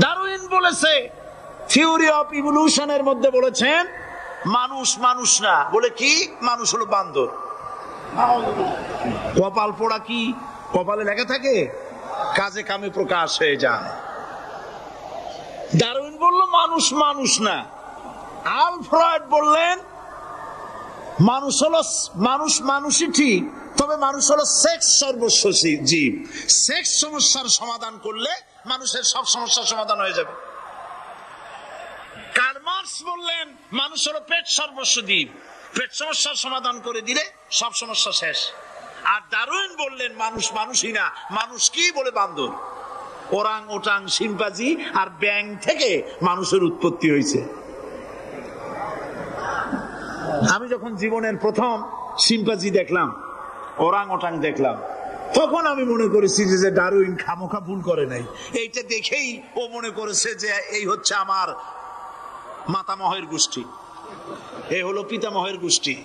Darwin বলেছে, theory of ইভলিউশনের মধ্যে বলেছেন মানুষ মানুষ না, বলে কি মানুষ হলো বান্দর। কপাল পোড়া কি কপালে লেগে থাকে? কাজে কামে প্রকাশ হয়ে যায়। ডারউইন বলল মানুষ মানুষ না। আলফ্রেড বললেন মানুষ হলো মানুষ মানুষই ঠিক, তবে মানুষ হলো সেক্স সর্বস্ব জীব। সেক্স সমস্যার সমাধান করলে মানুষের সব সমস্যার সমাধান হয়ে যাবে। কার্ল মার্কস বললেন মানুষ হলো পেট সর্বস্ব জীব, পেট সমস্যার সমাধান করে দিলে সব সমস্যা শেষ। আর ডারউইন বললেন মানুষ মানুষই না, মানুষ কি বলে বান্দর। ওরাং ওটাং শিম্পাজি আর ব্যাং থেকে মানুষের উৎপত্তি হয়েছে। আমি যখন জীবনের প্রথম শিম্পাজি দেখলাম, ওরাং ওটাং দেখলাম, তখন আমি মনে করেছি যে ডারউইন খামোখা ভুল করে নাই। এইটা দেখেই ও মনে করেছে যে এই হচ্ছে আমার মাতামহের গোষ্ঠী, এই হলো পিতামহের গোষ্ঠী।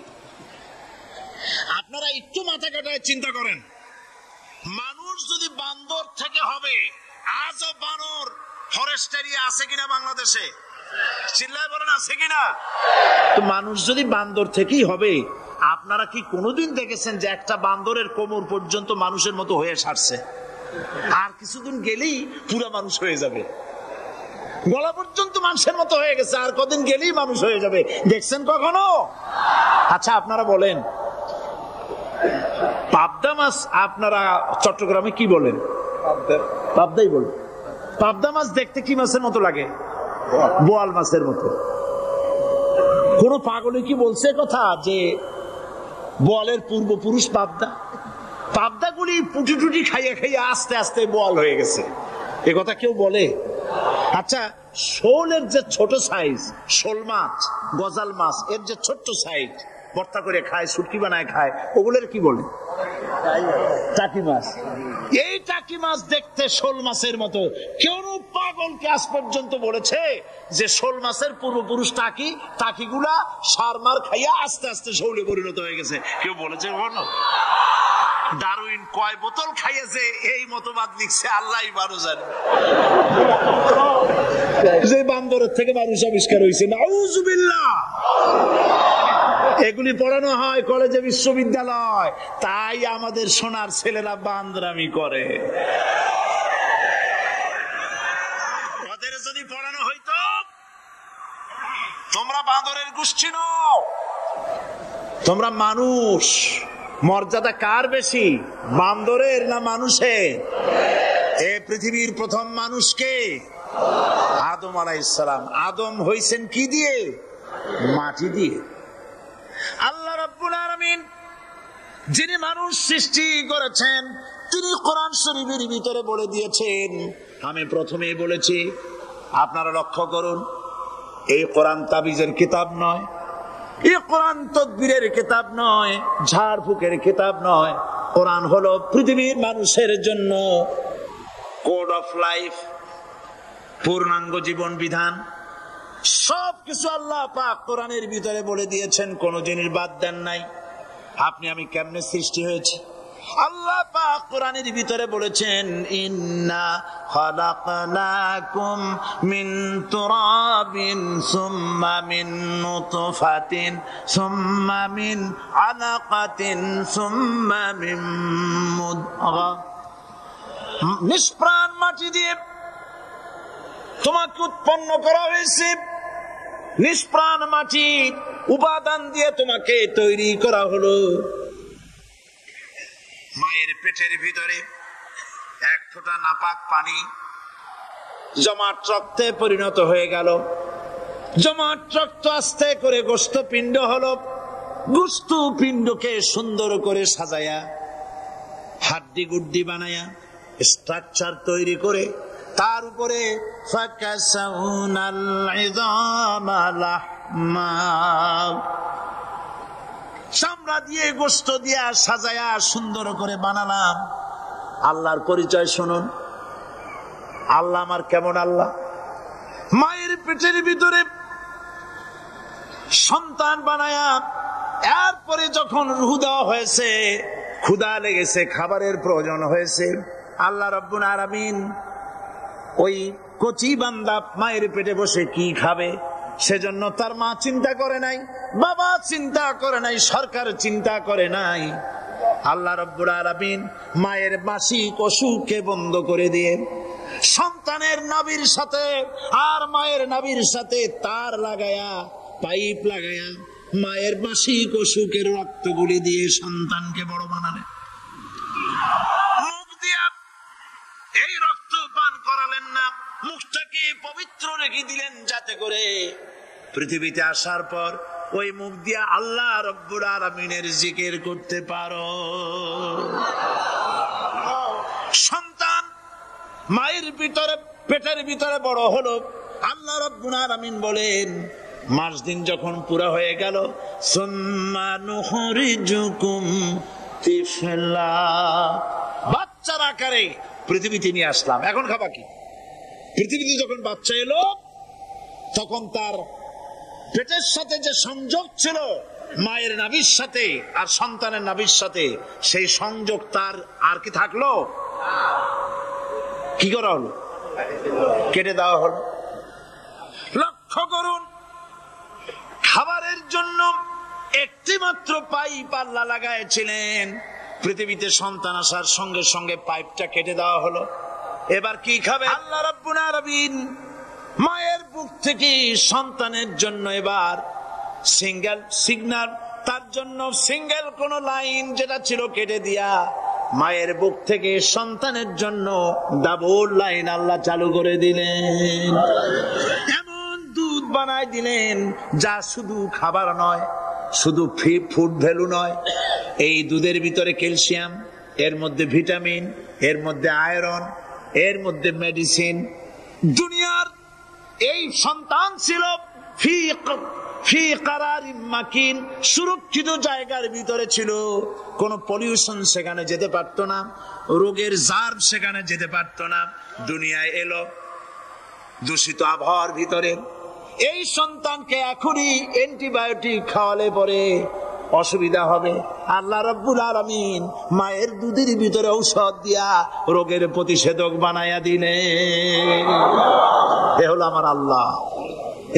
আপনারা একটু মাথা কাটায় চিন্তা করেন, মানুষ যদি বান্দর থেকে হবে, আজও বানর ফরেস্ট এরিয়া আছে কিনা বাংলাদেশে? চিল্লায় বলেন আছে কিনা? তো মানুষ যদি বান্দর থেকেই হবে, আপনারা কি কোনোদিন দেখেছেন যে একটা বান্দরের কোমর পর্যন্ত মানুষের মতো হয়ে সারছে? আর কিছুদিন গেলেই পুরো মানুষ হয়ে যাবে। গলা পর্যন্ত মানুষের মতো হয়ে গেছে, আর কদিন গেলেই মানুষ হয়ে যাবে। দেখছেন কখনো? আচ্ছা আপনারা বলেন, পাবদা মাছ আপনারা চট্টগ্রামে কি বলেন? পাবদাই বলেন। পাবদা মাছ দেখতে কি মাছের মতো লাগে? বোয়াল মাছের মতো। কোন পাগলে কি বলছে কথা যে বোয়ালের পূর্বপুরুষ পাবদা? পাবদাগুলি পুটি টুটি খাইয়া খাইয়া আস্তে আস্তে বোয়াল হয়ে গেছে, এ কথা কেউ বলে? আচ্ছা শোলের যে ছোট সাইজ, শোল মাছ, গজাল মাছ, এর যে ছোট্ট সাইজ ভর্তা করে খায়, শুটকি বানায় খায়, ওগুলোর কি বলে? টাকি মাছ। এই টাকি মাছ দেখতে শোল মাছের মতো। কেউ পাগলকে আজ পর্যন্ত বলেছে যে শোল মাছের পূর্বপুরুষ টাকি, টাকিগুলা সারমার খাইয়া আস্তে আস্তে শোলে পরিণত হয়ে গেছে? কেউ বলেছে? ডারউইন কয় বোতল খাইয়েছে এই মতবাদ লিখছে আল্লাহ ভালো জানে। যে বান্দরের থেকে মানুষ আবিষ্কার হয়েছে, নাউজুবিল্লাহ। এগুলি পড়ানো হয় কলেজে, বিশ্ববিদ্যালয়, তাই আমাদের সোনার ছেলেরা বান্দরামি করে। ওদের যদি পড়ানো হইতো তোমরা বান্দরের গোষ্ঠী নও, তোমরা মানুষ। মর্যাদা কার বেশি, বান্দরের না মানুষের? এ পৃথিবীর প্রথম মানুষকে আদম আলাইহিস সালাম। আদম হইছেন কি দিয়ে? মাটি দিয়ে। আল্লাহ রাব্বুল আলামিন যিনি মানুষ সৃষ্টি করেছেন, তিনি কোরআন শরীফের ভিতরে বলে দিয়েছেন। আমি প্রথমেই বলেছি, আপনারা লক্ষ্য করুন, এই কোরআন তাবিজের কিতাব নয়, এই কোরআন তদবিরের কিতাব নয়, ঝাড় ফুকের কিতাব নয়। কোরআন হলো পৃথিবীর মানুষের জন্য কোড অফ লাইফ, পূর্ণাঙ্গ জীবন বিধান। সবকিছু আল্লাহ পাক কোরআনের ভিতরে বলে দিয়েছেন, কোন জিনিস বাদ দেন নাই। আপনি আমি কেমনে সৃষ্টি হয়েছে আল্লাহ পাক কোরআনের ভিতরে বলেছেন, ইন্না খালাকনাকুম মিন তুরাবিন সুম্মা মিন নুতফাতিন সুম্মা মিন আলাকাতিন সুম্মা মিন মুদগা। নিষ্প্রাণ মাটি দিয়ে তোমাকে উৎপন্ন করা হয়েছে, নিষ্প্রাণ মাটি উপাদান দিয়ে তোমাকে তৈরি করা হলো। মায়ের পেটের ভিতরে এক ফোঁটা নাপাক পানি জমাট রক্তে পরিণত হয়ে গেল। জমাট রক্ত আস্তে করে গোস্ত পিণ্ড হলো। গোস্ত পিণ্ডকে সুন্দর করে সাজায়া, হাড্ডি গুড্ডি বানায়া, স্ট্রাকচার তৈরি করে তার উপরে চামড়া দিয়ে গোস্ত দিয়া সাজায়া সুন্দর করে বানালাম। আল্লাহর পরিচয় শুনুন, আল্লাহ আমার কেমন আল্লাহ। মায়ের পেটের ভিতরে সন্তান বানায়া, এরপরে যখন রূহ দেওয়া হয়েছে, ক্ষুধা লেগেছে, খাবারের প্রয়োজন হয়েছে, আল্লাহ রাব্বুল আলামিন ওই কচি বান্দা মায়ের পেটে বসে কি খাবে, সেজন্য তার মা চিন্তা করে নাই, বাবা চিন্তা করে নাই, সরকার চিন্তা করে নাই। আল্লাহ রাব্বুল আলামিন মায়ের মাসিক অসুখকে বন্ধ করে দিয়ে সন্তানের নাভির সাথে আর মায়ের নাভির সাথে তার লাগায়া, পাইপ লাগায়া মায়ের মাসিক অসুখের রক্তগুলি দিয়ে সন্তানকে বড় বানালেন। মুখ দিয়া এই রক্ত পান করালেন না, মুখটাকে পবিত্র রেখে দিলেন, যাতে করে পৃথিবীতে আসার পর ওই মুখ দিয়া আল্লাহ রাব্বুল আলামিনের জিকির করতে পারো। সন্তান মায়ের ভিতরে, পেটের ভিতরে বড় হলো। আল্লাহ রাব্বুল আলামিন বলেন, মাস দিন যখন পুরা হয়ে গেল, সুম্মা নুখরিজুকুম তিফলা, বাচ্চার আকারে পৃথিবীতে নিয়ে আসলাম। এখন খাবা কি? পৃথিবীতে যখন বাচ্চা এলো, তখন তার পেটের সাথে যে সংযোগ ছিল মায়ের নাভির সাথে আর সন্তানের নাভির সাথে, সেই সংযোগ তার আর কি থাকলো? কি করা হলো? কেটে দেওয়া হলো। লক্ষ্য করুন, খাবারের জন্য একটি মাত্র পাইপ আল্লাহ লাগাইছিলেন, পৃথিবীতে সন্তান আসার সঙ্গে সঙ্গে পাইপটা কেটে দেওয়া হলো। এবার কি খাবে? আল্লাহ রাব্বুল আলামিন মায়ের বুক থেকে সন্তানের জন্য এবার সিঙ্গেল সিগন্যাল, তার জন্য সিঙ্গেল কোন লাইন যেটা ছিল কেটে দিয়া মায়ের বুক থেকে সন্তানের জন্য ডাবল লাইন আল্লাহ চালু করে দিলেন। এমন দুধ বানাই দিলেন যা শুধু খাবার নয়, শুধু ফুড ভ্যালু নয়। এই দুধের ভিতরে ক্যালসিয়াম, এর মধ্যে ভিটামিন, এর মধ্যে আয়রন, এর মধ্যে মেডিসিন। দুনিয়ার এই সন্তান ছিল ফি কারারিম মাকিন, সুরক্ষিত জায়গার ভিতরে ছিল। কোন পলিউশন সেখানে যেতে পারতো না, রোগের জার্ম সেখানে যেতে পারতো না। দুনিয়ায় এলো দূষিত আবহাওয়ার ভিতরে। এই সন্তানকে এখনই অ্যান্টিবায়োটিক খাওয়ালে পরে অসুবিধা হবে। আল্লাহ রাব্বুল আলামিন মায়ের দুধের ভিতরে ঔষধ দিয়া রোগের প্রতিষেধক বানায়া দিলেন। এ হলো আমার আল্লাহ।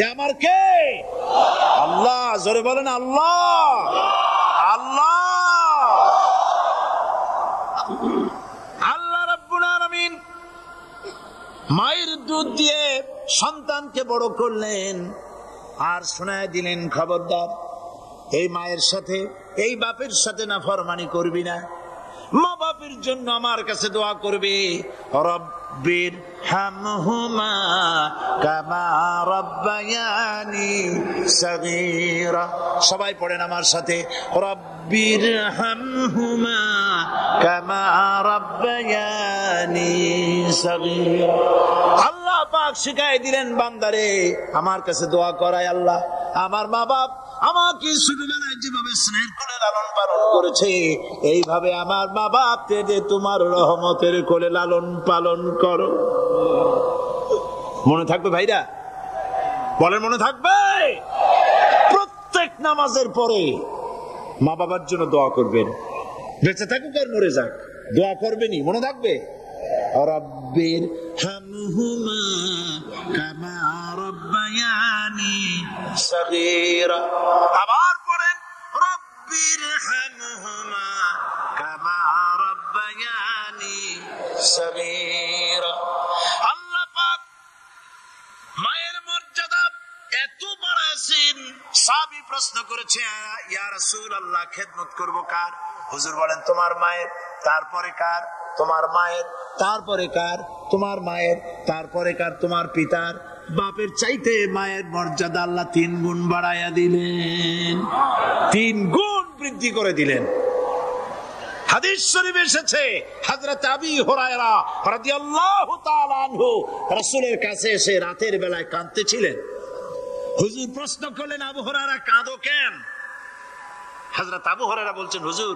এ আমার কে? আল্লাহ। জোরে বলেন আল্লাহ। আল্লাহ, আল্লাহ রাব্বুল আলামিন মায়ের দুধ দিয়ে সন্তানকে বড় করলেন আর শোনায় দিলেন, খবরদার এই মায়ের সাথে, এই বাপের সাথে নাফরমানি করবি না। মা বাপের জন্য আমার কাছে দোয়া করবে, রব্বির হামহুমা কামা রাব্বায়ানি সগীরা। সবাই পড়েন আমার সাথে, রব্বির হামহুমা কামা রাব্বায়ানি সগীরা। আল্লাহ পাক শিখাই দিলেন বান্দারে আমার কাছে দোয়া করায়, আল্লাহ আমার মা বাপ আমাকে ছোটবেলায় যেভাবে স্নেহ করে লালন পালন করেছে, এইভাবে আমার মা বাপকে যে তোমার রহমতের কোলে লালন পালন করো। মনে থাকবে ভাইরা? বলেন মনে থাকবে? প্রত্যেক নামাজের পরে মা বাবার জন্য দোয়া করবেন, বেঁচে থাকুক আর মরে যাক, দোয়া করবেনই। মনে থাকবে? রব্বির হামহুমা কামা রাব্বায়ানি সগীরা। আবার পড়েন, রব্বির হামহুমা কামা রাব্বায়ানি সগীরা। আল্লাহ পাক মায়ের মর্যাদা এত বাড়াইছেন। সাহাবী প্রশ্ন করেছে, ইয়া রাসূলুল্লাহ খেদমত করব কার? হুজুর বলেন, তোমার মায়ের, তারপরে কার? তোমার মায়ের, তারপরে কার? তোমার মায়ের, তারপরে কার? তোমার পিতার। বাপের চাইতে মায়ের মর্যাদা আল্লাহ 3 গুণ বাড়াইয়া দিলেন, 3 গুণ বৃদ্ধি করে দিলেন। হাদিস শরীফ এসেছে, হযরত আবী হুরায়রা রাদিয়াল্লাহু তাআলা আনহু রাসূলের কাছে এসে রাতের বেলায় কাঁদতেছিলেন। হুজুর প্রশ্ন করলেন, আবু হুরায়রা কাঁদো কেন? হযরত আবু হুরায়রা বলছেন, হুজুর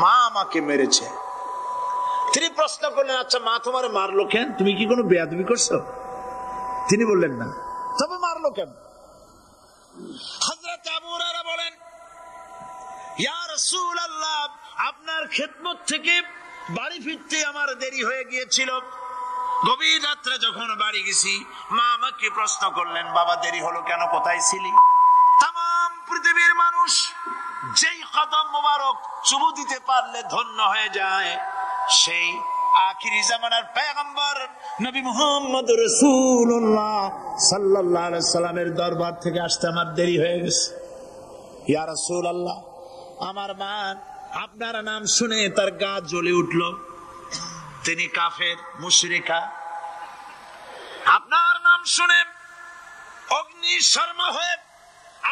মা আমাকে মেরেছে। তিনি প্রশ্ন করলেন, আচ্ছা মা তোমার মারলো কেন? তুমি কি কোনো বেয়াদবি করছো? তিনি বললেন না। তবে মারলো কেন? হযরত আবু হুরায়রা বলেন, ইয়া রাসূলুল্লাহ, আপনার খেদমত থেকে বাড়ি ফিরতে আমার দেরি হয়ে গিয়েছিল। গভীর রাত্রে যখন বাড়ি গেছি, মা আমাকে প্রশ্ন করলেন, বাবা দেরি হলো কেন, কোথায় ছিলি? তাম পৃথিবীর মানুষ যেই কদম মোবারক চুমু দিতে পারলে ধন্য হয়ে যায়, সেই আখিরি জামানার পয়গম্বর নবী মুহাম্মদ রাসূলুল্লাহ সাল্লাল্লাহু আলাইহি সাল্লামের দরবার থেকে আসতে আমার দেরি হয়ে গেছে। ইয়া রাসূলুল্লাহ, আমার মা আপনার নাম শুনে তার গা জ্বলে উঠল। তিনি কাফের, মুশরিকা। আপনার নাম শুনে অগ্নি শর্মা হয়ে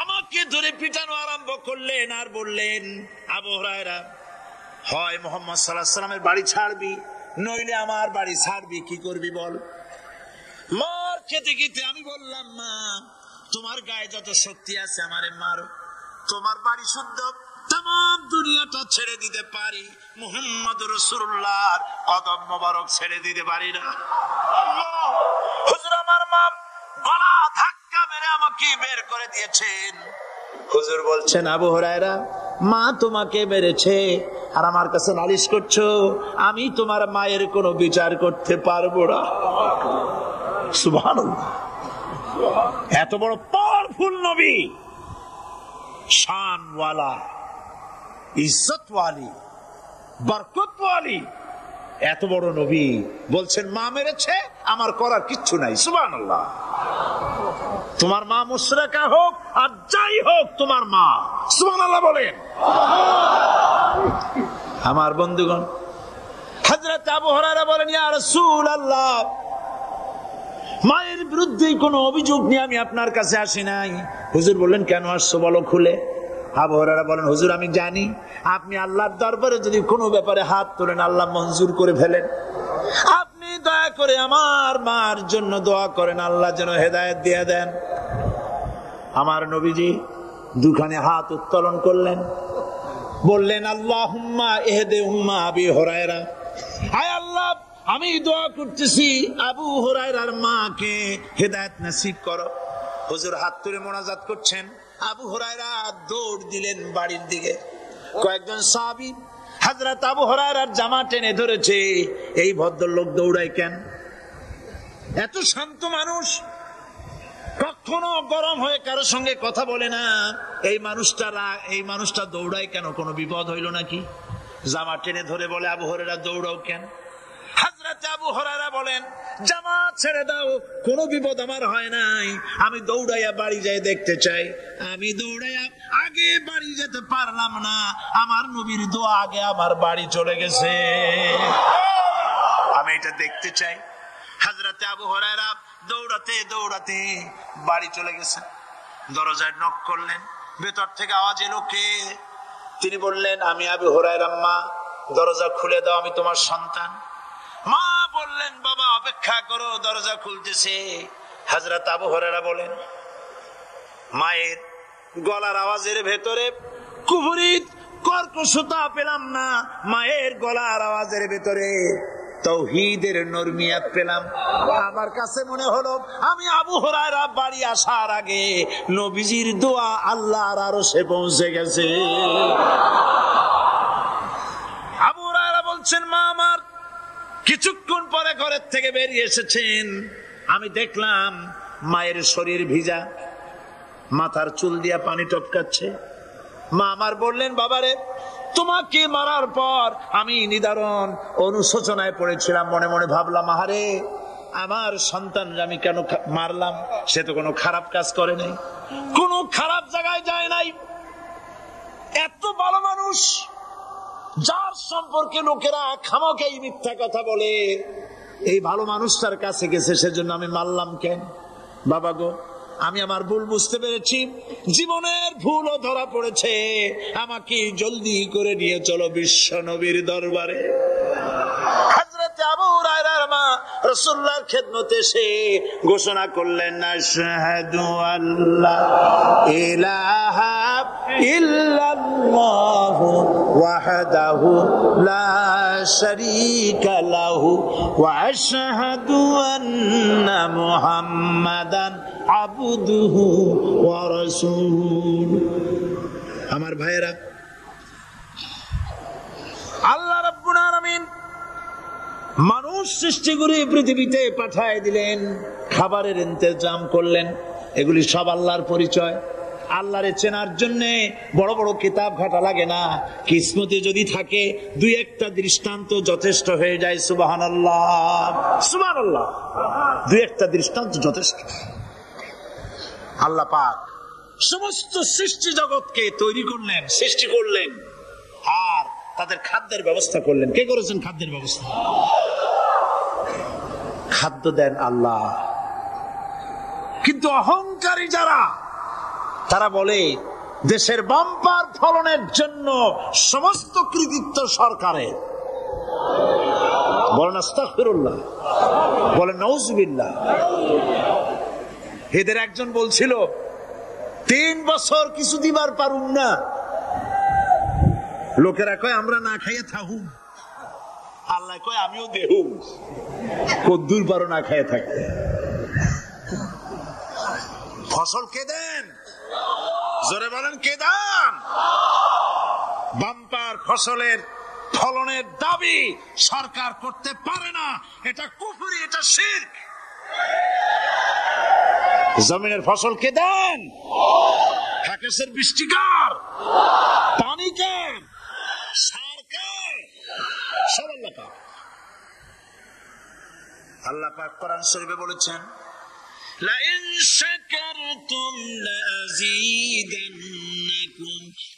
আমাকে ধরে পিটানো আরম্ভ করলেন আর বললেন, আবু হুরায়রা, হয় মুহাম্মদ সাল্লাল্লাহু আলাইহি সাল্লামের বাড়ি ছাড়বি, নইলে আমার বাড়ি ছাড়বি, কি করবি বল। মার খেতে খেতে আমি বললাম, মা তোমার গায়ে যত শক্তি আছে আমারে মারো, তোমার বাড়ি শুদ্ধ তাম দুনিয়াটা ছেড়ে দিতে পারি, মুহাম্মদ রাসূলুল্লাহর কদম মোবারক ছেড়ে দিতে পারি না। হুজুর, আমার মা গলা ধাক্কা মেরে আমাকে বের করে দিয়েছেন। হুজুর বলছেন, আবু হুরায়রা, মা তোমাকে মেরেছে আর আমার কাছে নালিশ করছো, আমি তোমার মায়ের কোনো বিচার করতে পারবো না। সুবহানাল্লাহ, এত বড় পাওয়ারফুল নবী, শানওয়ালা, ইজ্জতওয়ালি, বরকতওয়ালি, এত বড় নবী বলছেন মা মেরেছে, আমার করার কিচ্ছু নাই। সুবহানাল্লাহ। তোমার মা মুশরিকা হোক আর যাই হোক, তোমার মা। সুবহানাল্লাহ বলেন। আমার বন্ধুগণ, হযরত আবু হুরায়রা বলেন, ইয়া রাসূলুল্লাহ, মায়ের বিরুদ্ধে কোনো অভিযোগ নিয়ে আমি আপনার কাছে আসি নাই। হুজুর বললেন, কেন আসছো বলো খুলে। আবু হুরায়রা বলেন, হুজুর আমি জানি আপনি আল্লাহর দরবারে যদি কোনো ব্যাপারে হাত তোলেন আল্লাহ মঞ্জুর করে ফেলেন। আপনি দয়া করে আমার মার জন্য দোয়া করেন, আল্লাহ যেন হেদায়েত দিয়ে দেন। আমার নবীজি দুখানে হাত উত্তোলন করলেন, বললেন, আল্লাহুম্মা ইহদি উম্মা আবি হুরায়রা, আয় আল্লাহ আমি দোয়া করতেছি আবু হুরায়রার মাকে হেদায়েত নসিব করো। হুজুর হাত তুলে মোনাজাত করছেন, আবু হুরায়রা দৌড় দিলেন বাড়ির দিকে। কয়েকজন সাহাবী হযরত আবু হুরায়রার জামা টেনে ধরেছে, এই ভদ্রলোক দৌড়ায় কেন? এত শান্ত মানুষ, কখনো গরম হয়ে কারো সঙ্গে কথা বলে না, এই মানুষটা দৌড়ায় কেন? কোনো বিপদ হইল নাকি? জামা টেনে ধরে বলে, আবু হুরায়রা দৌড়াও কেন? হযরত আবু হুরায়রা বলেন, জামা ছেড়ে দাও, কোনো বিপদ আমার হয় নাই, আমি দৌড়াইয়া বাড়ি যাই দেখতে চাই। আমি দৌড়াইয়া আগে বাড়ি যেতে পারলাম না, আমার নবীর দোয়া আগে আমার বাড়ি চলে গেছে, আমি এটা দেখতে চাই। হযরত আবু হুরায়রা দৌড়াতে দৌড়াতে বাড়ি চলে গেছেন। দরজায় নক করলেন, ভেতর থেকে আওয়াজ এলো, কে? তিনি বললেন, আমি আবু হুরায়রা, মা দরজা খুলে দাও, আমি তোমার সন্তান। মা বললেন, বাবা অপেক্ষা করো, দরজা খুলতেছে। হযরত আবু হুরায়রা বলেন, মায়ের গলার আওয়াজের ভেতরে কুফরি কর্কশতা পেলাম না, মায়ের গলার আওয়াজের ভেতরে তাওহীদের নরমিয়াত পেলাম। আমার কাছে মনে হলো আমি আবু হুরায়রা বাড়ি আসার আগে নবীজির দোয়া আল্লাহর আরশে পৌঁছে গেছে। আবু হুরায়রা বলছেন, মা আমার কিছুক্ষণ পরে ঘরের থেকে বেরিয়ে এসেছেন, আমি দেখলাম মায়ের শরীর ভিজা, মাথার চুল দিয়া পানি টপকাচ্ছে। মা আমার বললেন, বাবারে তোমাকে মারার পর আমি নিদারুণ অনুশোচনায় পড়েছিলাম, মনে মনে ভাবলাম, আহারে আমার সন্তানরা আমি কেন মারলাম? সে তো কোনো খারাপ কাজ করে নাই, কোনো খারাপ জায়গায় যায় নাই। এত ভালো মানুষ, যার সম্পর্কে লোকেরা খামোখাই মিথ্যা কথা বলে, এই ভালো মানুষটার কাছে গেছে, সেজন্য আমি মারলাম কেন? বাবা গো, আমি আমার ভুল বুঝতে পেরেছি, জীবনের ভুলও ধরা পড়েছে, আমাকে জলদি করে নিয়ে চলো বিশ্ব নবীর দরবারে। হযরত আবু হুরায়রার মা রাসূলুল্লাহর খেদমতে এসে ঘোষণা করলেন, আশহাদু আল্লা ইলাহা ইল্লাল্লাহু ওয়াহদাহু লা শারীকা লাহু ওয়া আশহাদু আন্না মুহাম্মাদান আবদুহু ওয়া রাসূলুহু। আমার ভাইয়েরা, আল্লাহ রাব্বুল আলামিন মানুষ সৃষ্টি করে পৃথিবীতে পাঠায় দিলেন, খাবারের ইন্তজাম করলেন। এগুলি সব আল্লাহর পরিচয়। আল্লাহরে চেনার জন্য বড় বড় কিতাব ঘাটা লাগে না, কিসমতে যদি থাকে দুই একটা দৃষ্টান্ত যথেষ্ট হয়ে যায়। সুবহানাল্লাহ, সুবহানাল্লাহ, দুই একটা দৃষ্টান্ত যথেষ্ট। আল্লাহ পাক সমস্ত সৃষ্টি জগৎকে তৈরি করলেন, সৃষ্টি করলেন, আর তাদের খাদ্যের ব্যবস্থা করলেন। কে করেছেন খাদ্যের ব্যবস্থা? খাদ্য দেন আল্লাহ। কিন্তু অহংকারী যারা, তারা বলে দেশের বাম্পার ফলনের জন্য সমস্ত কৃতিত্ব সরকারের। বলেন আস্তাগফিরুল্লাহ, বলেন নাউজুবিল্লাহ। এদের একজন বলছিল 3 বছর কিছু দিবার পারুম না। লোকেরা কয় আমরা না খাইয়ে থাকুম, আল্লাহ কয় আমিও দেহুম। কদ্দুর পারো না খাইয়ে থাকতে। ফসল কে দেন? জোরে বলেন কে দেন? বাম্পার ফসলের ফলনের দাবি সরকার করতে পারে না। এটা কুফরি, এটা শিরক। জমিনের ফসল কে দেন? আকাশের বৃষ্টিকার, পানি কে? সরকার। সব আল্লাহ পাক। আল্লাহ পাক কোরআন শরীফে বলেছেন, لئن شكرتم لأزيدنكم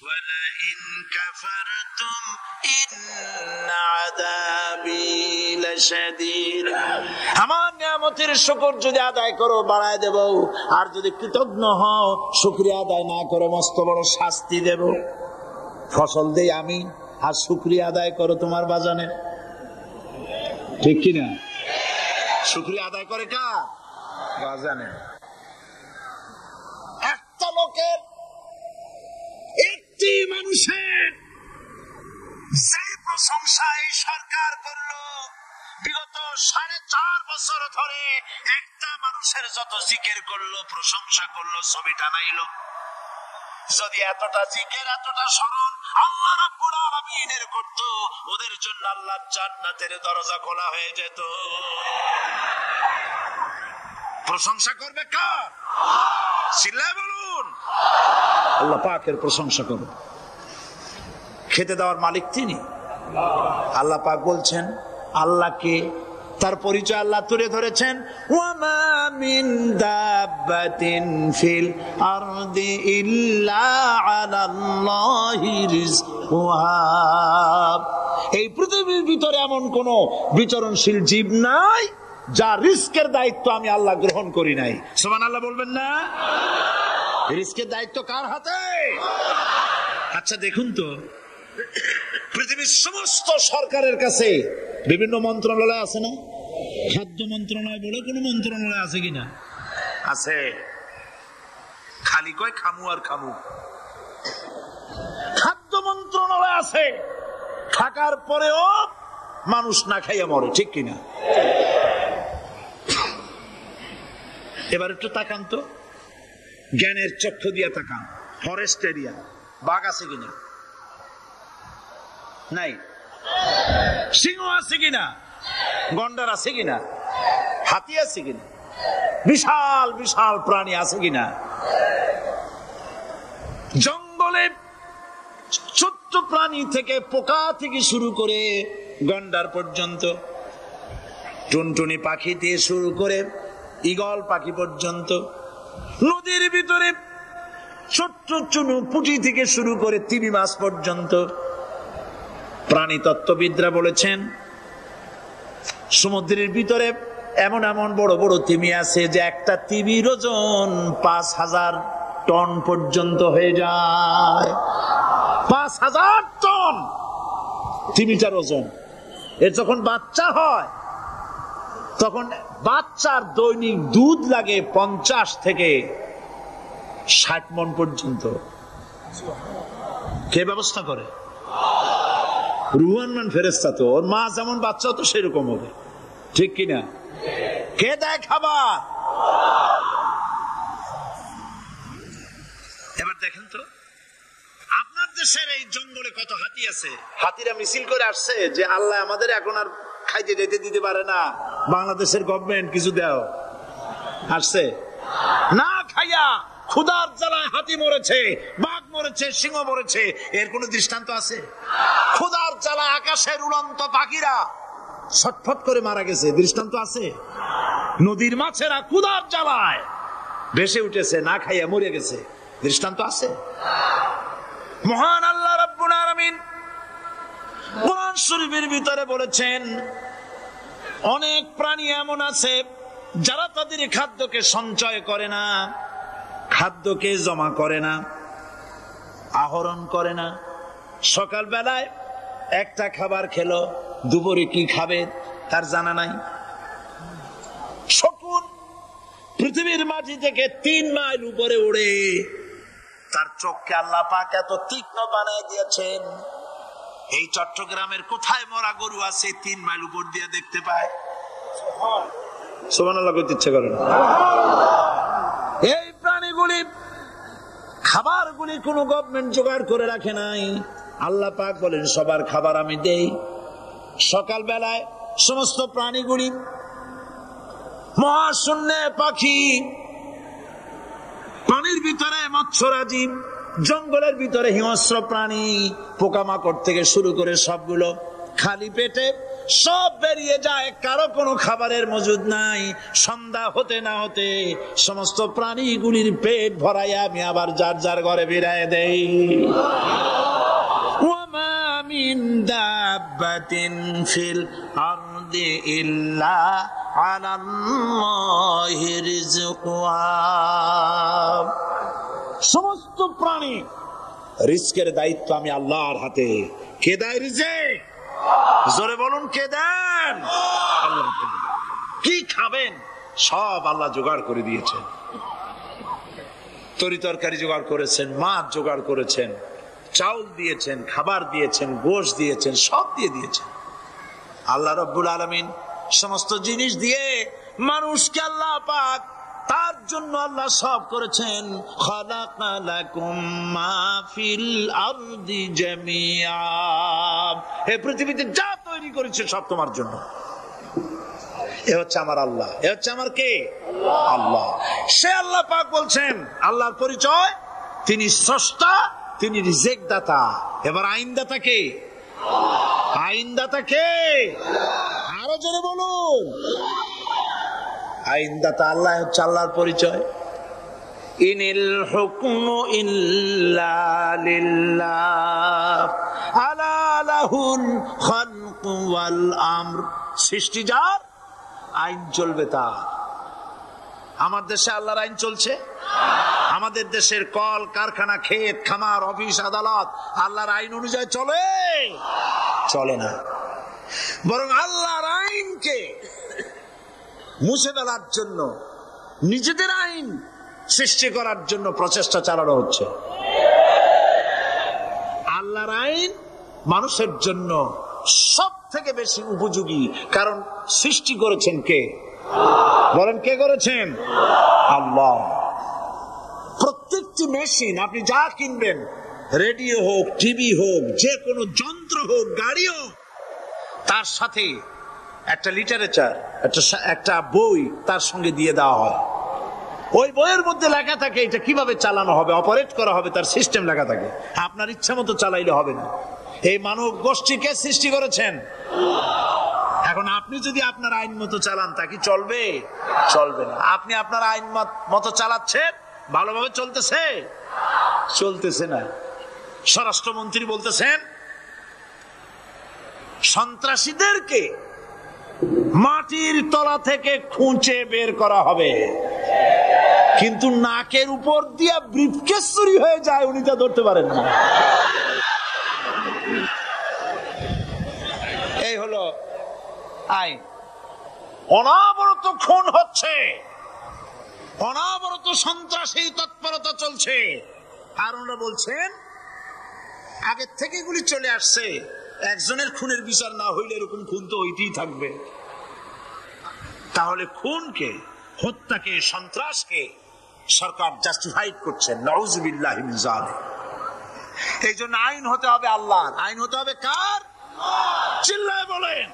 ولئن كفرتم إن عذابي لشديد। আমার নিয়ামতের শুকর যদি আদায় করো বাড়ায় দেব, আর যদি কৃতজ্ঞ হও শুকরিয়া আদায় না করো মস্ত বড় শাস্তি দেব। ফসল দেই আমি, আর শুকরিয়া আদায় করো তোমার বাজানে। ঠিক কিনা? শুকরিয়া আদায় করে কার? বাজানে। একটা লোকের, একটি মানুষের যে প্রশংসা এই সরকার করলো বিগত 4.5 বছর ধরে, একটা মানুষের যত জিকির করলো, প্রশংসা করলো, ছবি টানাইলো, যদি এতটা জিকির, এতটা স্মরণ আল্লাহ রাব্বুল আলামিনের করত, ওদের জন্য আল্লাহর জান্নাতের দরজা খোলা হয়ে যেত। প্রশংসা করবে কার? চিল্লায় বলুন। আল্লাহ পাকের প্রশংসা করো। খেতে দেওয়ার মালিক তিনি। আল্লাহ পাক বলছেন আল্লাহকে, তার পরিচয় আল্লাহ তুলে ধরেছেন, ওয়ামা মিন দাব্বাতিন ফিল আরদি ইল্লা আলাল্লাহি রিজকুহা। এই পৃথিবীর ভিতরে এমন কোন বিচরণশীল জীব নাই যার রিস্কের দায়িত্ব আমি আল্লাহ গ্রহণ করি নাই। সুবহানাল্লাহ বলবেন না? রিস্কের দায়িত্ব কার হাতে? আচ্ছা দেখুন তো, পৃথিবীর সমস্ত সরকারের কাছে বিভিন্ন মন্ত্রণালয় আছে না? খাদ্য মন্ত্রণালয় বলে কোন মন্ত্রণালয় আছে কিনা? আছে। খালি কয় খামু আর খামু। খাদ্য মন্ত্রণালয় আছে, থাকার পরেও মানুষ না খাইয়া মরে। ঠিক কিনা? এবার একটু তাকান তো, জ্ঞানের চক্ষু দিয়ে তাকান। ফরেস্ট এরিয়া, বাঘ আছে কিনা? নাই। সিংহ আছে কিনা? গন্ডার আছে কিনা? হাতি আছে কিনা? বিশাল বিশাল প্রাণী আছে কিনা? জঙ্গলে ছোট্ট প্রাণী থেকে, পোকা থেকে শুরু করে গন্ডার পর্যন্ত, টুনটুনি পাখি দিয়ে শুরু করে ঈগল পাখি পর্যন্ত, নদীর ভিতরে ছোট্ট চুনু পুঁটি থেকে শুরু করে তিমি মাছ পর্যন্ত। প্রাণী তত্ত্ববিদরা বলেছেন সমুদ্রের ভিতরে এমন এমন বড় বড় তিমি আছে যে একটা তিমির ওজন 5000 টন পর্যন্ত হয়ে যায়। 5000 টন তিমিটার ওজন। এর যখন বাচ্চা হয় তখন বাচ্চার দৈনিক দুধ লাগে 50 থেকে 60 মণ পর্যন্ত। কে ব্যবস্থা করে? রুহান মান ফেরেশতা। তো ওর মা যেমন বাচ্চা তো সেরকম হবে। ঠিক কিনা? কে দেয় খাবার? এবার দেখেন তো, আপনার দেশের এই জঙ্গলে কত হাতি আছে। হাতিরা মিছিল করে আসছে যে আল্লাহ আমাদের এখন আর খাইতে যেতে দিতে পারে না, বাংলাদেশের গভর্নমেন্ট কিছু দেও আসছে না খাইয়া ক্ষুধার জ্বালায় হাতি মরেছে, বাঘ মরেছে, সিংহ মরেছে, এর কোন দৃষ্টান্ত আছে? ক্ষুধার জ্বালায় আকাশের উড়ন্ত পাখিরা ছটফট করে মারা গেছে, দৃষ্টান্ত আছে? নদীর মাছেরা ক্ষুধার জ্বালায় ভেসে উঠেছে, না খাইয়া মরে গেছে, দৃষ্টান্ত আছে? মহান আল্লাহ রাব্বুল আলামিন কোরআন শরীফের ভিতরে বলেছেন, অনেক প্রাণী এমন আছে যারা তাদের খাদ্যকে সঞ্চয় করে না, খাদ্যকে জমা করে না, আহরণ করে না। সকাল বেলায় একটা খাবার খেলো, দুপুরে কি খাবে তার জানা নাই। শকুন পৃথিবীর মাটি থেকে 3 মাইল উপরে উড়ে, তার চোখকে আল্লাহ পাক এত তীক্ষ্ণ বানিয়ে দিয়েছেন, এই চট্টগ্রামের কোথায় মরা গরু আছে 3 মাইল উপর দিয়ে দেখতে পায়? সুবহানাল্লাহ করতে ইচ্ছে করে না। এই প্রাণীগুলি খাবারগুলি কোন গভর্নমেন্ট জোগাড় করে রাখে নাই, আল্লাহ পাক বলেন সবার খাবার আমি দেই। সকাল বেলায় সমস্ত প্রাণীগুলি, মহাশূন্যে পাখি, পানির ভিতরে মৎস্যরাজি, জঙ্গলের ভিতরে হিংস্র প্রাণী, পোকামাকড় থেকে শুরু করে সবগুলো খালি পেটে সব বেরিয়ে যায়, কারো কোনো খাবারের মজুদ নাই। সন্ধ্যা হতে না হতে সমস্ত প্রাণীগুলির পেট ভরাইয়া আমি আবার যার যার ঘরে ফিরাইয়া দেই। ওয়ামা মিন দাব্বাতিন ফিল আরদি ইল্লা আলাল্লাহি রিজকুহা। সমস্ত প্রাণী রিজকের দায়িত্ব আমি আল্লাহর হাতে। কে দেয় রিজক? জোরে বলুন, কে দেন? আল্লাহ। কি খাবেন সব আল্লাহ জোগাড় করে দিয়েছেন। তরি তরকারি জোগাড় করেছেন, মাছ জোগাড় করেছেন, চাউল দিয়েছেন, খাবার দিয়েছেন, গোশত দিয়েছেন, সব দিয়ে দিয়েছেন। আল্লাহ রাব্বুল আলামিন সমস্ত জিনিস দিয়ে মানুষকে আল্লাহ পাক তার জন্য আল্লাহ সব করেছেন। খালাকা লাকুম মা ফিল আরদি জামিআ, এই পৃথিবীতে যা তৈরি করেছে সব তোমার জন্য। এ হচ্ছে আমার আল্লাহ, এ হচ্ছে আমার কে? আল্লাহ। সে আল্লাহ পাক বলছেন, আল্লাহর পরিচয়, তিনি স্রষ্টা, তিনি রিজেক দাতা। এবার আইনদাতা কে? আইনদাতা কে? আরো জোরে বলুন। আইনদাতা আল্লাহ হচ্ছে আল্লাহর পরিচয়। ইনিল হুকমু ইল্লা লিল্লাহ আলা লাহুল খালকু ওয়াল আমর। সৃষ্টি যার, আইন চলবে তার। আমার দেশে আল্লাহর আইন চলছে? আমাদের দেশের কল কারখানা, ক্ষেত খামার, অফিস আদালত আল্লাহর আইন অনুযায়ী চলে? চলে না। বরং আল্লাহর আইনকে মুছে ফেলার জন্য, নিজেদের আইন সৃষ্টি করার জন্য প্রচেষ্টা চালানো হচ্ছে। আল্লাহর আইন মানুষের জন্য সব থেকে বেশি উপযোগী, কারণ সৃষ্টি করেছেন কে? বলেন, কে করেছেন? আল্লাহ। প্রত্যেকটি মেশিন আপনি যা কিনবেন, রেডিও হোক, টিভি হোক, যে কোনো যন্ত্র হোক, গাড়ি হোক, তার সাথে একটা লিটারেচার, একটা বই তার সঙ্গে দিয়ে দেওয়া হয়। ওই বইয়ের মধ্যে লেখা থাকে এটা কিভাবে চালানো হবে, অপারেট করা হবে, তার সিস্টেম লেখা থাকে। আপনার ইচ্ছা মতো চালাইলে হবে না। এই মানব গোষ্ঠীকে সৃষ্টি করেছেন। এখন আপনি যদি আপনার আইন মতো চালান, তা কি চলবে? চলবে না। আপনি আপনার আইন মতো চালাচ্ছেন, ভালোভাবে চলতেছে? চলতেছে না। স্বরাষ্ট্রমন্ত্রী বলতেছেন সন্ত্রাসীদেরকে মাটির তলা থেকে খুঁজে বের করা হবে, কিন্তু নাকের উপর দিয়া ব্রিফকেস চুরি হয়ে যায়, উনি তা ধরতে পারেন না। এই হলো আইন। অনাবরত খুন হচ্ছে, অনাবরত সন্ত্রাসী তৎপরতা চলছে, আর ওনারা বলছেন আগের থেকে এগুলি চলে আসছে, একজনের খুনের বিচার না হইলে এরকম খুন তো হইতেই থাকবে। তাহলে খুনকে, হত্যাকে, সন্ত্রাসকে সরকার জাস্টিফাইড করছেন। নাউযুবিল্লাহি মিন যালিক। এই জন্য আইন হতে হবে আল্লাহর। আইন হতে হবে কার? চিল্লায় বলেন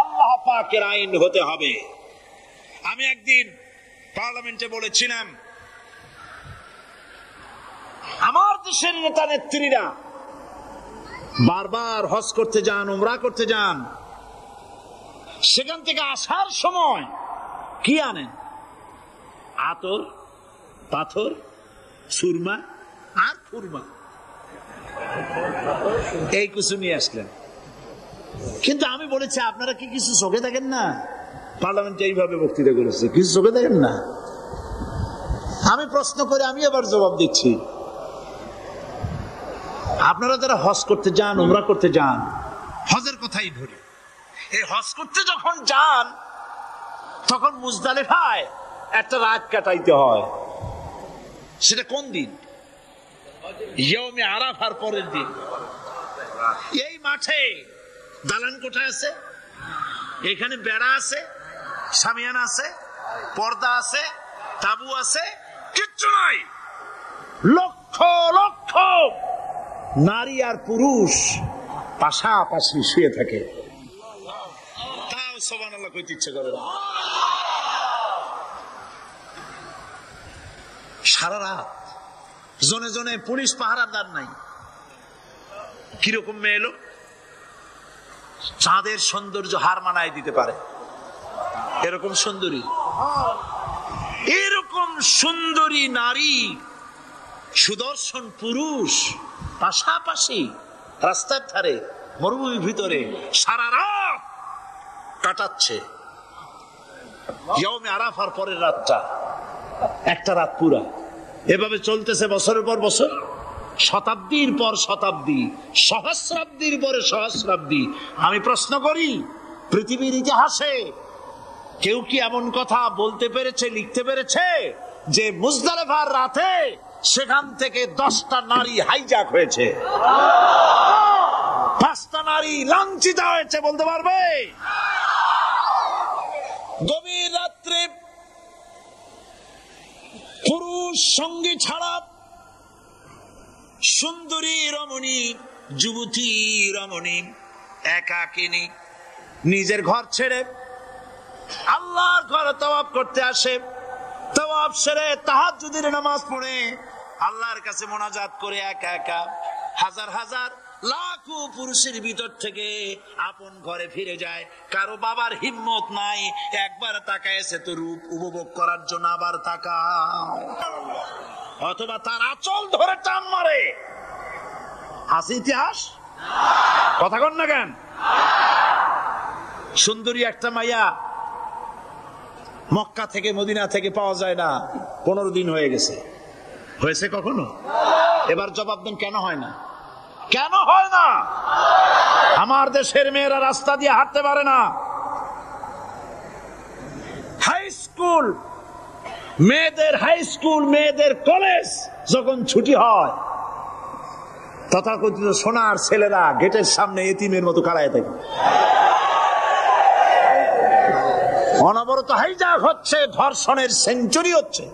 আল্লাহ পাকের আইন হতে হবে। আমি একদিন পার্লামেন্টে বলেছিলাম, আমার দেশের নেতা নেত্রীরা বারবার হজ করতে যান, উমরা করতে যান, সেখান থেকে আসার সময় কি আনেন? আতর, পাথর, সুরমা আর খুরমা, এই কিছু নিয়ে আসলেন। কিন্তু আমি বলেছি, আপনারা কি কিছু চোখে দেখেন না? পার্লামেন্টে এইভাবে বক্তৃতা করেছে, কিছু চোখে দেখেন না? আমি প্রশ্ন করে আমি আবার জবাব দিচ্ছি, আপনারা যারা হজ করতে যান, উমরা করতে যান, হজের কথাই ধরে, এই হজ করতে যখন যান তখন মুজদালিফায় একটা রাত কাটাইতে হয়। সেটা কোন দিন? ইয়মে আরাফার পরের দিন। এই মাঠে দালান কোঠা আছে, এখানে বেড়া আছে, শামিয়ানা আছে, পর্দা আছে, তাবু আছে, কিচ্ছু নাই। লক্ষ লক্ষ নারী আর পুরুষ পাশাপাশি শুয়ে থাকে, তাও সুবহানাল্লাহ কইতে ইচ্ছে করে না। সারা রাত জনে জনে পুলিশ পাহারাদার নাই। কিরকম মেয়ে এলো, চাঁদের সৌন্দর্য হার মানায় দিতে পারে এরকম সুন্দরী, এরকম সুন্দরী নারী, সুদর্শন পুরুষ পাশাপাশি রাস্তার ধারে মরুভূমির ভিতরে সারা রাত কাটাচ্ছে। ইয়মে আরাফার পরের রাতটা একটা রাত পুরা। এভাবে চলতেছে বছরের পর বছর, শতাব্দীর পর শতাব্দী, সহস্রাব্দীর পরে সহস্রাব্দী। আমি প্রশ্ন করি, পৃথিবীর ইতিহাসে কেউ কি এমন কথা বলতে পেরেছে, লিখতে পেরেছে যে মুজদালিফার রাতে সেখান থেকে 10টা নারী হাইজ্যাক হয়েছে, 5টা নারী লাঞ্ছিত হয়েছে? বলতে পারবে? গভীর রাত্রে পুরুষ সঙ্গী ছাড়া সুন্দরী রমণী, যুবতী রমণী একাকিনী নিজের ঘর ছেড়ে আল্লাহর ঘরে তওয়াব করতে আসে। তওয়াব সেরে তাহাজ্জুদের নামাজ পড়ে আল্লাহর কাছে মোনাজাত করে একা একা হাজার হাজার লাখো পুরুষের ভিতর থেকে আপন ঘরে ফিরে যায়। কারো বাবার হিম্মত নাই, একবার তাকায়ছে তো রূপ উপভোগ করার জন্য আবার তাকায়, অথবা তার আঁচল ধরে টান মারে। আছে ইতিহাস? কথা কন না কেন? সুন্দরী একটা মাইয়া মক্কা থেকে মদিনা থেকে পাওয়া যায় না, 15 দিন হয়ে গেছে। হয়েছে কখনো? এবার জবাব দেন, কেন হয় না? কেন হয় না? আমার দেশের মেয়েরা রাস্তা দিয়ে হাঁটতে পারে না। হাই স্কুল মেয়েদের, হাই স্কুল মেয়েদের কলেজ যখন ছুটি হয়, তথাকথিত সোনার ছেলেরা গেটের সামনে এতিমের মতো কাড়ায় থাকে। অনবরত হাইজ্যাক হচ্ছে, ধর্ষণের সেঞ্চুরি হচ্ছে।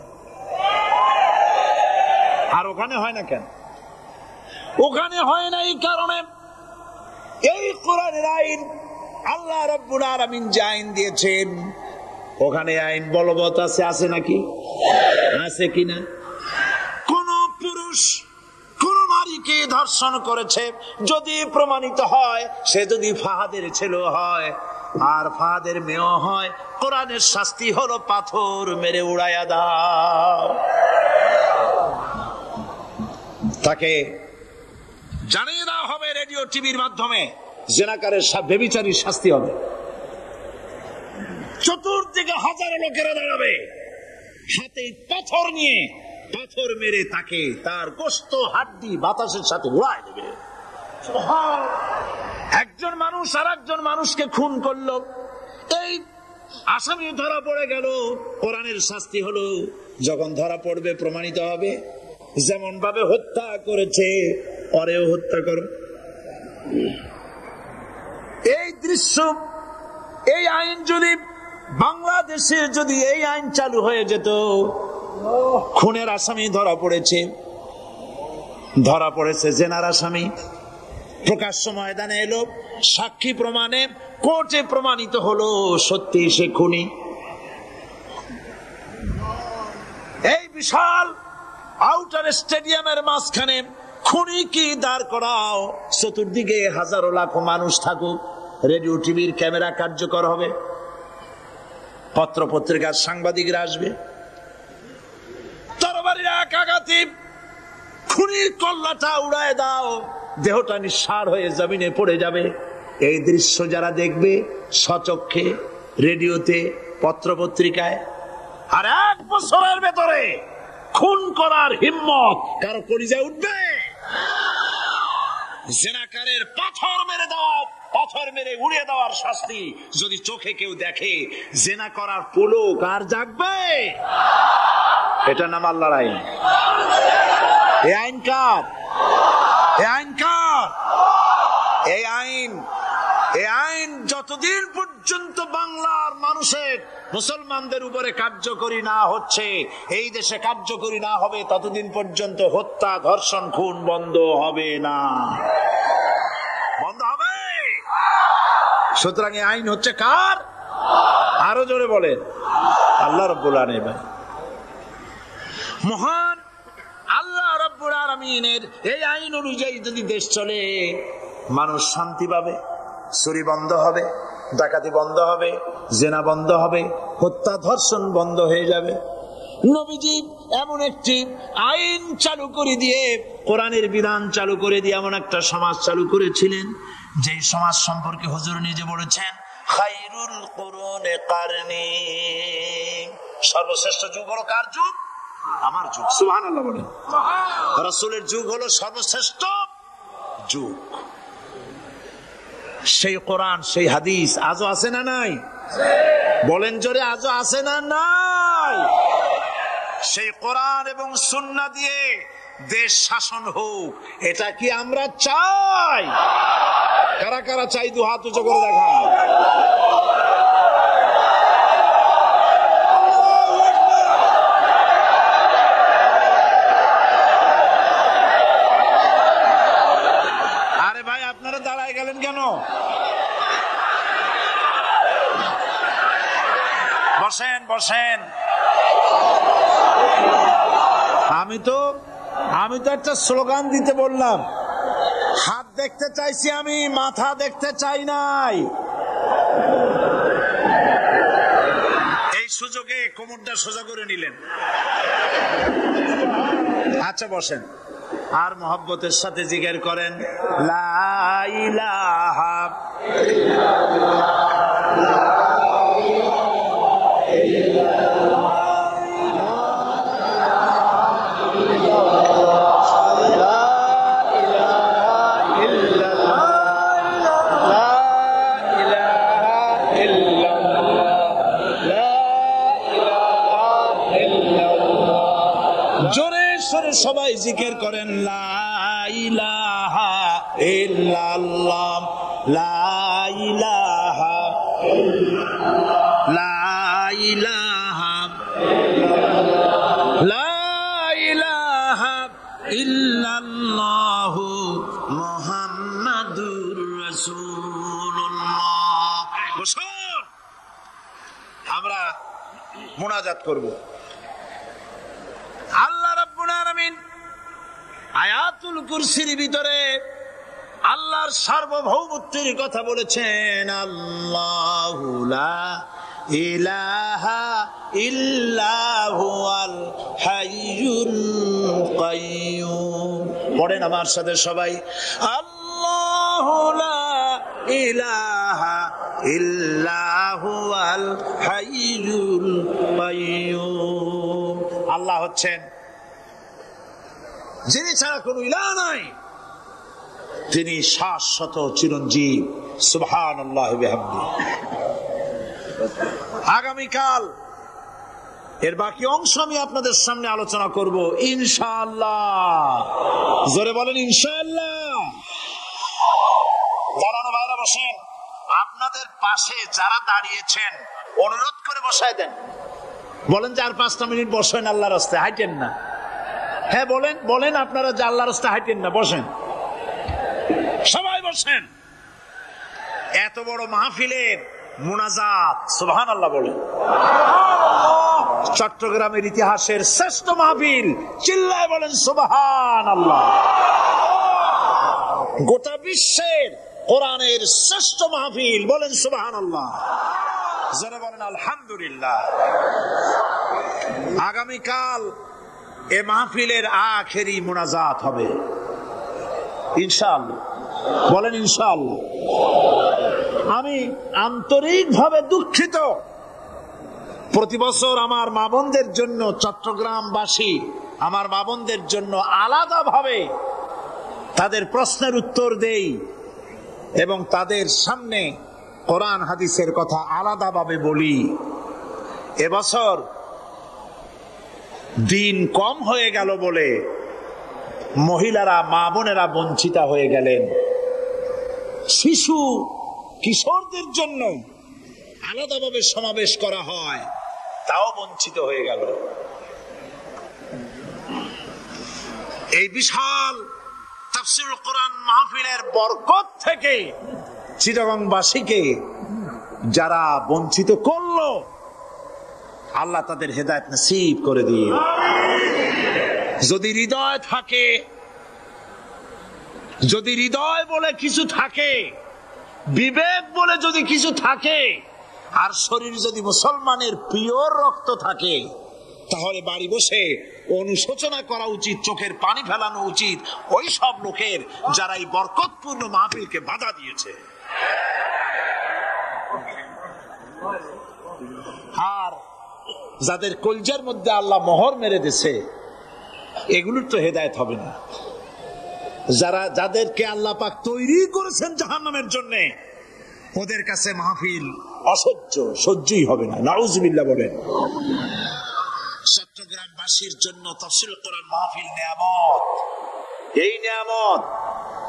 আর ওখানে হয় না কেন? ওখানে হয় না এই কারণে, এই কোরআনের আইন আল্লাহ রাব্বুল আলামিন যে আইন দিয়েছেন, ওখানে আইন বলবৎ আছে। আছে নাকি? আছে কিনা? কোন পুরুষ কোন নারীকে ধর্ষণ করেছে যদি প্রমাণিত হয়, সে যদি ফাহাদের ছেলে হয় আর ফাহাদের মেয়ে হয়, কোরআনের শাস্তি হলো পাথর মেরে উড়াইয়া দাও। তাকে জানিয়ে দেওয়া হবে রেডিও টিভির মাধ্যমে, জেনাকারের ব্যভিচারীর শাস্তি হবে। চতুর্দিকে হাজারো লোকেরা দাঁড়াবে, হাতে পাথর নিয়ে পাথর মেরে তাকে তার গোশত হাড্ডি বাতাসের সাথে উড়ায় দেবে। একজন মানুষ আর একজন মানুষকে খুন করলো, এই আসামি ধরা পড়ে গেল, কোরআনের শাস্তি হলো যখন ধরা পড়বে প্রমাণিত হবে যেমন ভাবে হত্যা করেছে পরেও হত্যা করো। এই দৃশ্য, এই আইন যদি বাংলাদেশে যদি এই আইন চালু হয়ে যেত, খুনের আসামি ধরা পড়েছে জেনার আসামি, প্রকাশ্য ময়দানে এলো, সাক্ষী প্রমাণে কোর্টে প্রমাণিত হলো সত্যি সে খুনি। এই বিশাল আউটার স্টেডিয়ামের মাঝখানে খুনি কি দাঁড় করাও, চতুর্দিকে হাজারো লাখো মানুষ থাকুক, রেডিও টিভির ক্যামেরা কার্যকর হবে, পত্র পত্রিকার সাংবাদিকরা আসবে, তরবারির এক আঘাতে খুনির কল্লাটা উড়ায় দাও, দেহটা নিঃসাড় হয়ে জমিনে পড়ে যাবে। এই দৃশ্য যারা দেখবে স্বচক্ষে, রেডিওতে, পত্র পত্রিকায়, আর 1 বছরের ভেতরে খুন করার হিম্মত কারো কলিজায় উঠবে? জেনাকারের পাথর মেরে দেওয়া, পাথর মেরে উড়িয়ে দেওয়ার শাস্তি যদি চোখে কেউ দেখে, জেনা করার পুলক আর জাগবে? এটা নাম আল্লাহর আইন। এই আইন কার? এই আইন কার? এই আইন, এই আইন যতদিন পর্যন্ত বাংলার মানুষের, মুসলমানদের উপরে কার্যকরী না হচ্ছে, এই দেশে কার্যকরী না হবে, ততদিন পর্যন্ত হত্যা, ধর্ষণ, খুন বন্ধ হবে না। বন্ধ হবে। সুতরাং এই আইন হচ্ছে কার? আরো জোরে বলেন, আল্লাহ রাব্বুল আলামিন। মহান আল্লাহ রাব্বুল আলামিনের এই আইন অনুযায়ী যদি দেশ চলে, মানুষ শান্তি পাবে, চুরি বন্ধ হবে, ডাকাতি বন্ধ হবে, জেনা বন্ধ হবে, হত্যা ধর্ষণ বন্ধ হয়ে যাবে। নবীজি এমন একটি আইন চালু করে দিয়ে, কোরআনের বিধান চালু করে দিয়ে এমন একটা সমাজ চালু করেছিলেন, যে সমাজ সম্পর্কে হুজুর নিজে বলেছেন, খায়রুল কুরুনে কারনি, সর্বশ্রেষ্ঠ যুগ হলো কার যুগ? আমার যুগ। সুবহানাল্লাহ বলেন। রাসূলের যুগ হলো সর্বশ্রেষ্ঠ যুগ। সেই কোরআন, সেই হাদিস আজও আছে না নাই? বলেন জোরে, আজও আছে না নাই? সেই কোরআন এবং সুন্নাহ দিয়ে দেশ শাসন হোক, এটা কি আমরা চাই? কারা কারা চাই? দু হাত উঁচু করে দেখা। আরে ভাই, আপনারা দাঁড়ায় গেলেন কেন? বসেন বসেন। আমি তো একটা স্লোগান দিতে বললাম, হাত দেখতে চাইছি আমি, মাথা দেখতে চাই নাই। এই সুযোগে কোমরটা সোজা করে নিলেন। আচ্ছা বসেন, আর মহব্বতের সাথে জিকির করেন, লা ইলাহা সবাই জিকির করেন, লা ইলাহা ইল্লাল্লাহ, লা ইলাহা, লা ইলাহা, লা ইলাহা ইল্লাল্লাহু মুহাম্মাদুর রাসূলুল্লাহ। বসুন, আমরা মুনাজাত করব। আল্লাহ রাব্বুল আলামিন আয়াতুল কুরসির ভিতরে আল্লাহর সার্বভৌমত্বের কথা বলেছেন, আল্লাহু লা ইলাহা ইল্লা হুয়াল হাইয়ুল কাইয়্যুম। পড়েন আমার সাথে সবাই, আল্লাহু লা ইলাহা ইল্লা হুয়াল হাইয়ুল কাইয়্যুম। আল্লাহ হচ্ছেন যিনি ছাড়া কোনো ইলাহ নাই, তিনি শাশ্বত চিরঞ্জীব। সুবহানাল্লাহি ওয়া বিহামদিহি। আগামীকাল এর বাকি অংশ আমি আপনাদের সামনে আলোচনা করব ইনশাআল্লাহ। জোরে বলেন ইনশাআল্লাহ। দাঁড়ানো ভাইরা বসেন, আপনাদের পাশে যারা দাঁড়িয়েছেন অনুরোধ করে বসায় দেন। বলেন যে আর 5টা মিনিট বসেন, আল্লাহর রাস্তায় হাঁটেন না। হ্যাঁ বলেন, বলেন আপনারা যে আল্লাহর রাস্তায় হাঁটেন না, বসেন সবাই। বসেন। এত বড় মাহফিলের মুনাজাত, সুবহানাল্লাহ বলে। চট্টগ্রামের ইতিহাসের শ্রেষ্ঠ মাহফিল, চিল্লায় বলেন সুবহানাল্লাহ। গোটা বিশ্বের কোরআনের শ্রেষ্ঠ মাহফিল, বলেন সুবহানাল্লাহ। যারা বলেন আলহামদুলিল্লাহ। আগামীকাল এ মাহফিলের আখেরি মুনাজাত হবে ইনশাআল্লাহ, বলেন ইনশাআল্লাহ। আমি আন্তরিকভাবে দুঃখিত, প্রতি বছর আমার মা বোনদের জন্য, চট্টগ্রামবাসী আমার মা বোনদের জন্য আলাদাভাবে তাদের প্রশ্নের উত্তর দেই এবং তাদের সামনে কোরআন হাদিসের কথা আলাদাভাবে বলি। এবছর দিন কম হয়ে গেল বলে মহিলারা, মা বোনেরা বঞ্চিতা হয়ে গেলেন। শিশু কিশোরদের জন্য আলাদাভাবে সমাবেশ করা হয়, তাও বঞ্চিত হয়ে গেল। এই বিশাল তাফসীরুল কোরআন মাহফিলের বরকত থেকে চিটাগংবাসীকে যারা বঞ্চিত করলো, আল্লাহ তাদের হেদায়েত নসিব করে দিন। যদি হৃদয় থাকে, যদি হৃদয় বলে কিছু থাকে, বিবেক বলে যদি কিছু থাকে, আর শরীর যদি মুসলমানের পিওর রক্ত থাকে, তাহলে বাড়ি বসে অনুশোচনা করা উচিত, চোখের পানি ফেলানো উচিত ওই সব লোকের যারা এই বরকতপূর্ণ মাহফিলকে বাধা দিয়েছে। আর যাদের কলজার মধ্যে আল্লাহ মোহর মেরে দিয়েছে, এগুলোর তো হেদায়েত হবে না। যাদেরকে আল্লাহ পাক তৈরি করেছেন জাহান্নামের জন্য, ওদের কাছে মাহফিল অসহ্য, সহ্যই হবে না। নাউজুবিল্লাহ বলেন। চট্টগ্রামবাসীর জন্য তাফসীরুল কোরআন মাহফিল নিয়ামত। এই নিয়ামত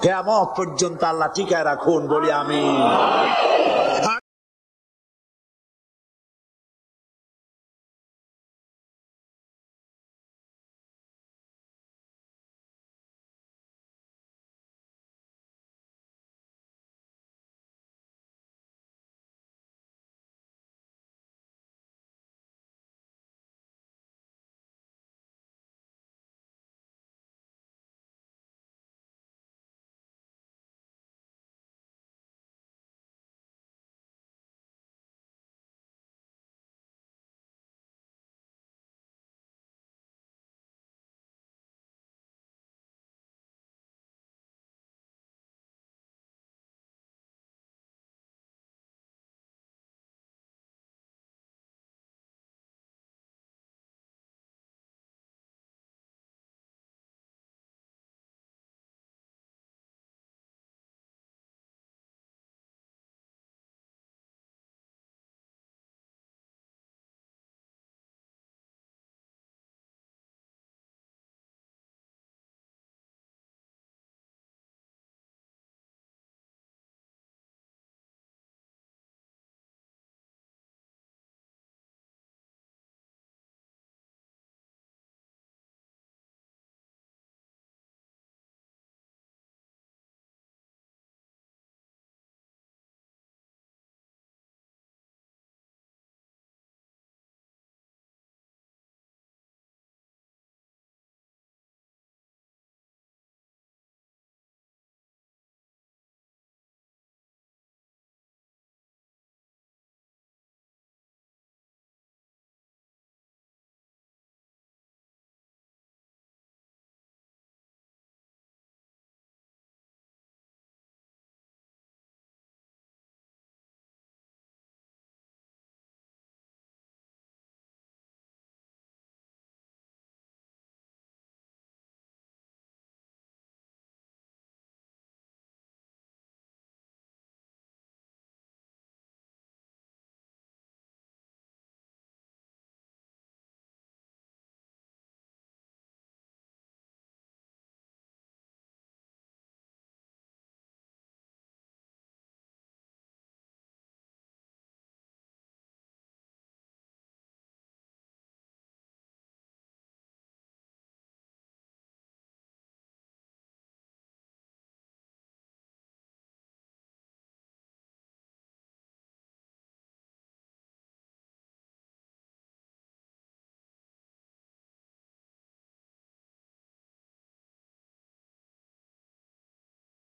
কিয়ামত পর্যন্ত আল্লাহ টিকায় রাখুন, বলি আমিন।